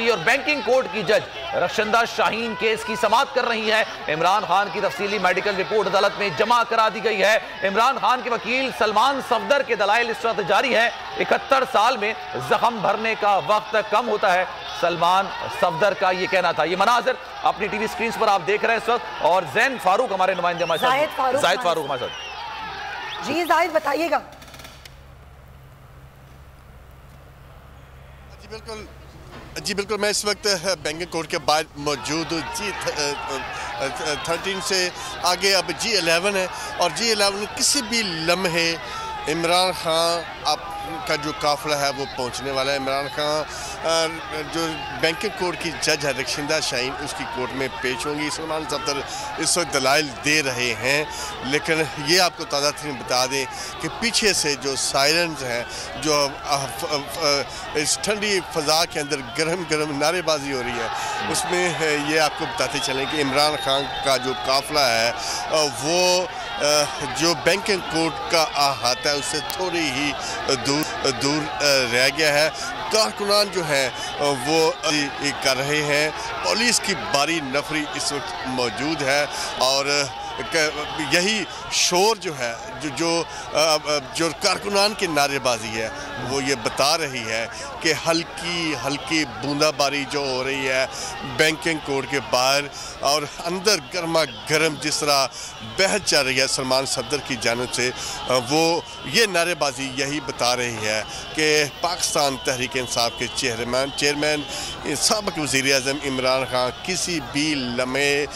है और banking court की जज रशिंदा शाहीन केस की समाअत कर रही है। इमरान खान की तफसीली मेडिकल रिपोर्ट अदालत में जमा करा दी गई है। इमरान खान के वकील सलमान सफदर के दलाइल इस वक्त जारी है। 71 साल में जख्म भरने का वक्त कम होता है, सलमान सफदर का ये कहना था। ये मनाजिर अपनी टीवी स्क्रीन पर आप देख रहे हैं इस वक्त और जैन फारूक हमारे नुमाइंदे हमारे साथ, जाहिद फारूक हमारे साथ। जी जाहिद बताइएगा। जी बिल्कुल, मैं इस वक्त बैंकिंग कोर्ट के बाहर मौजूद हूँ। G13 से आगे अब G11 है और G11 किसी भी लम्हे इमरान खान का जो काफिला है वो पहुंचने वाला है। इमरान खान जो बैंकिंग कोर्ट की जज है रशिंदा शाहीन, उसकी कोर्ट में पेश होंगी। सलमान सफदर इस वक्त दलाइल दे रहे हैं, लेकिन ये आपको ताज़ा तरीन बता दें कि पीछे से जो सायरन्स हैं, जो इस ठंडी फ़ज़ा के अंदर गरम गरम नारेबाजी हो रही है, उसमें ये आपको बताते चलें कि इमरान खान का जो काफिला है वो जो बैंकिंग कोर्ट का अहाता है उससे थोड़ी ही दूर रह गया है। कारकुनान जो हैं वो कर रहे हैं, पुलिस की भारी नफरी इस वक्त मौजूद है और यही शोर जो है जो कारकुनान की नारेबाजी है वो ये बता रही है कि हल्की हल्की बूंदाबारी जो हो रही है बैंकिंग कोर्ट के बाहर और अंदर गर्मा गर्म जिस तरह बहस चल रही है सलमान सफदर की जानिब से, वो ये नारेबाजी यही बता रही है कि पाकिस्तान तहरीक इंसाफ के चेयरमैन साबिक़ वज़ीर-ए-आज़म इमरान खान किसी भी लम्हे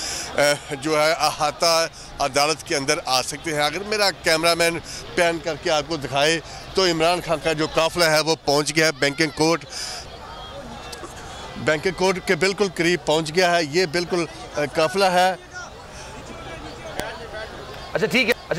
जो है अहाता अदालत के अंदर आ सकते हैं। अगर मेरा कैमरामैन पैन करके आपको दिखाए तो इमरान खान का जो काफिला है वो पहुंच गया है बैंकिंग कोर्ट के बिल्कुल करीब पहुंच गया है। ये बिल्कुल काफिला है। अच्छा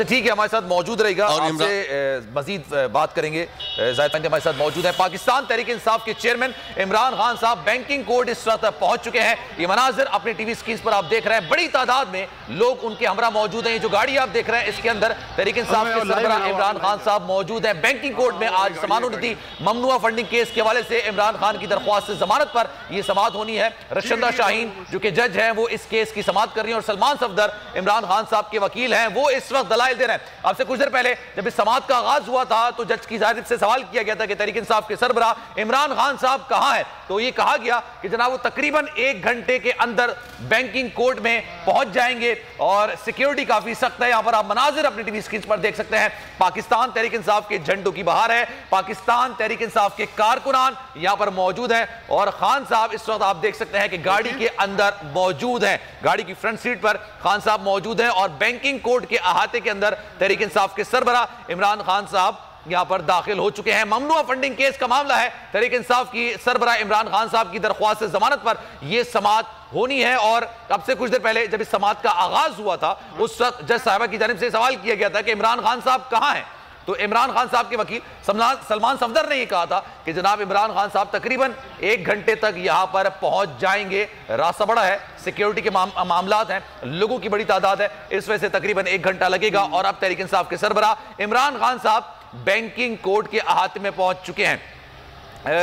ठीक है, हमारे साथ मौजूद रहेगा, आपसे मजीद बात करेंगे। जाहिद हमारे साथ मौजूद है। पाकिस्तान तहरीक इंसाफ के चेयरमैन इमरान खान साहब बैंकिंग कोर्ट इस वक्त पहुंच चुके हैं। ये मनाजिर अपनी टीवी स्क्रीन पर आप देख रहे हैं, बड़ी तादाद में लोग उनके हमरा मौजूद हैं। ये जो गाड़ी आप देख रहे हैं इसके अंदर तहरीक इंसाफ के सरबराह इमरान खान साहब मौजूद हैं। बैंकिंग कोर्ट में आज समाअत थी ममनुआ फंडिंग केस के हवाले से इमरान खान की दरख्वास्त से जमानत पर यह समाअत होनी है। रशिंदा शाहीन जो कि जज है वो इस केस की समाअत कर रही है और सलमान सफदर इमरान खान साहब के वकील हैं, वो इस वक्त दलाइल दे रहे हैं। आपसे कुछ देर पहले जब इस समाअत का आगाज हुआ था तो जज की जानिब से सवाल किया गया था कि तहरीक इंसाफ के सरबराह इमरान खान साहब कहां हैं, तो ये कहा गया कि जनाब वो तकरीबन 1 घंटे के अंदर बैंकिंग कोर्ट में पहुंच जाएंगे और सिक्योरिटी काफी सख्त है। यहां पर आप मनाजिर अपनी टीवी स्क्रीन पर देख सकते हैं। पाकिस्तान तहरीक इंसाफ के झंडों की बहार है, पाकिस्तान तहरीक इंसाफ के कारकुनान यहां पर मौजूद हैं और खान साहब इस वक्त आप देख सकते हैं कि गाड़ी के अंदर मौजूद हैं। गाड़ी की फ्रंट सीट पर खान साहब मौजूद हैं और बैंकिंग कोर्ट के अहाते के अंदर तहरीक इंसाफ के सरबराह इमरान खान साहब यहां पर दाखिल हो चुके हैं। ममनुआ फंडिंग केस का मामला है। तहरीक इंसाफ की सरबराह इमरान खान साहब की दरख्वास्त से जमानत पर यह समाअत होनी है और अब से कुछ देर पहले जब इस समाअत का आगाज हुआ था उस वक्त जज साहिबा की जानिब से सवाल किया गया था कि इमरान खान साहब कहां हैं, तो इमरान खान साहब के वकील सलमान सफदर ने यह कहा था कि जनाब इमरान खान साहब तकरीबन 1 घंटे तक यहां पर पहुंच जाएंगे। रास्ता बड़ा है, सिक्योरिटी के मामलात हैं, लोगों की बड़ी तादाद है, इस वजह से तकरीबन 1 घंटा लगेगा और अब तहरीक इंसाफ के सरबराह इमरान खान साहब बैंकिंग कोर्ट के अहाते में पहुंच चुके हैं।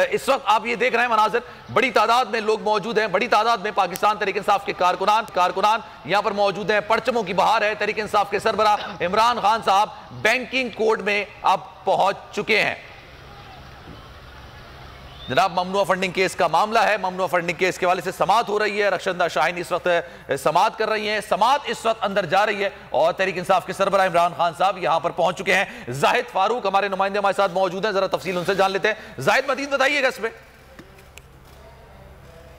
इस वक्त आप ये देख रहे हैं मनाजिर, बड़ी तादाद में लोग मौजूद हैं, बड़ी तादाद में पाकिस्तान तहरीक इंसाफ के कारकुनान यहां पर मौजूद हैं। परचमों की बहार है। तहरीक इंसाफ के सरबराह इमरान खान साहब बैंकिंग कोर्ट में अब पहुंच चुके हैं। जनाब ममनुआ फंडिंग केस का मामला है, ममनुआ फंडिंग केस के हवाले से समाअत हो रही है। रशिंदा शाहीन इस वक्त समाअत कर रही हैं, समाअत इस वक्त अंदर जा रही है और तहरीक इंसाफ के सरबराह इमरान खान साहब यहां पर पहुंच चुके हैं। जाहिद फारूक हमारे नुमाइंदे हमारे साथ मौजूद हैं, जरा तफसील उनसे जान लेते हैं। जाहिद मजीद बताइएगा इसमें।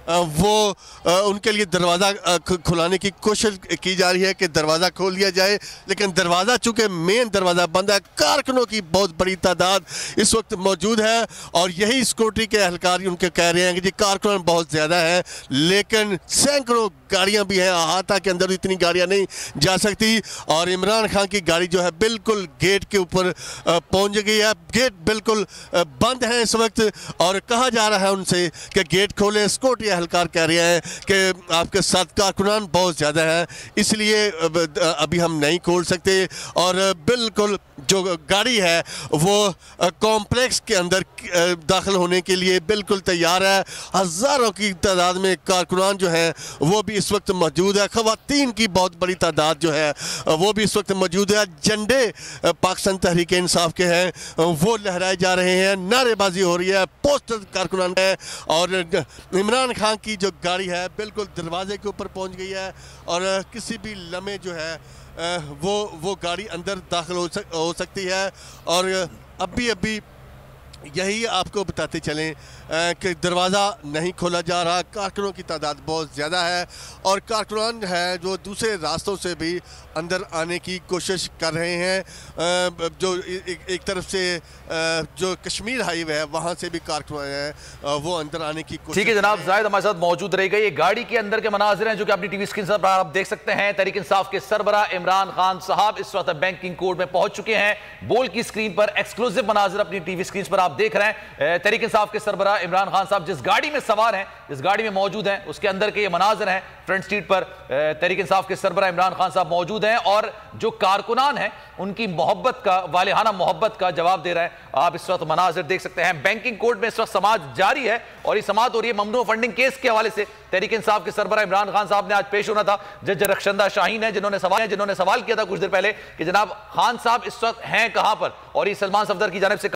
वो उनके लिए दरवाज़ा खुलाने की कोशिश की जा रही है कि दरवाज़ा खोल दिया जाए, लेकिन दरवाज़ा चूँकि मेन दरवाज़ा बंद है, कारकुनों की बहुत बड़ी तादाद इस वक्त मौजूद है और यही सिक्योरिटी के एहलकार उनके कह रहे हैं कि जी कारकुन बहुत ज़्यादा है, लेकिन सैकड़ों गाड़ियां भी हैं, अहाता के अंदर इतनी गाड़ियां नहीं जा सकती। और इमरान खान की गाड़ी जो है बिल्कुल गेट के ऊपर पहुंच गई है। गेट बिल्कुल बंद है इस वक्त और कहा जा रहा है उनसे कि गेट खोले। सिक्योरिटी एहलकार कह रहे हैं कि आपके साथ कारकुनान बहुत ज़्यादा है, इसलिए अभी हम नहीं खोल सकते। और बिल्कुल जो गाड़ी है वो कॉम्प्लेक्स के अंदर दाखिल होने के लिए बिल्कुल तैयार है। हज़ारों की तादाद में कारकुनान जो हैं वो भी इस वक्त मौजूद है। ख़वातीन की बहुत बड़ी तादाद जो है वो भी इस वक्त मौजूद है। झंडे पाकिस्तान तहरीक इंसाफ के हैं वो लहराए जा रहे हैं, नारेबाजी हो रही है, पोस्टर कारकुनान है। और इमरान खान की जो गाड़ी है बिल्कुल दरवाजे के ऊपर पहुंच गई है और किसी भी लम्हे जो है वो गाड़ी अंदर दाखिल हो सकती है। और अभी यही आपको बताते चलें कि दरवाज़ा नहीं खोला जा रहा। कारकुनों की तादाद बहुत ज़्यादा है और कारकुनान है जो दूसरे रास्तों से भी अंदर आने की कोशिश कर रहे हैं। जो एक तरफ से जो कश्मीर हाईवे है वहाँ से भी कारकुनान है वो अंदर आने की कोशिश। ठीक है जनाब, जाहिद हमारे साथ मौजूद रहेगा। ये गाड़ी के अंदर के मनाजिर हैं जो कि अपनी टीवी स्क्रीन पर आप देख सकते हैं। तहरीक इंसाफ के सरबरा इमरान खान साहब इस वक्त बैंकिंग कोर्ट में पहुंच चुके हैं। बोल की स्क्रीन पर एक्सक्लूसिव मनाजिर अपनी टीवी स्क्रीन पर आप देख रहे हैं। तहरीक इंसाफ के सरबरा इमरान खान साहब जिस गाड़ी में सवार हैं, जिस गाड़ी में मौजूद हैं, उसके अंदर के ये मनाजिर हैं। फ्रंट सीट पर तहरीक इंसाफ के सरबरा इमरान खान साहब मौजूद हैं और जो कारकुनान हैं उनकी मोहब्बत का, वालिहाना मोहब्बत का जवाब दे रहे हैं। आप इस वक्त मनाजिर देख सकते हैं। बैंकिंग कोर्ट में इस वक्त समाअत जारी है और ये समाअत हो रही है ममनू फंडिंग केस के हवाले से। तहरीक इंसाफ के सरबरा इमरान खान साहब ने आज पेश होना था। जज रखशंदा शाहीन है जिन्होंने सवाल किया था कुछ देर पहले कि जनाब खान साहब इस वक्त हैं कहां पर, और ये सलमान सफदर की जानिब से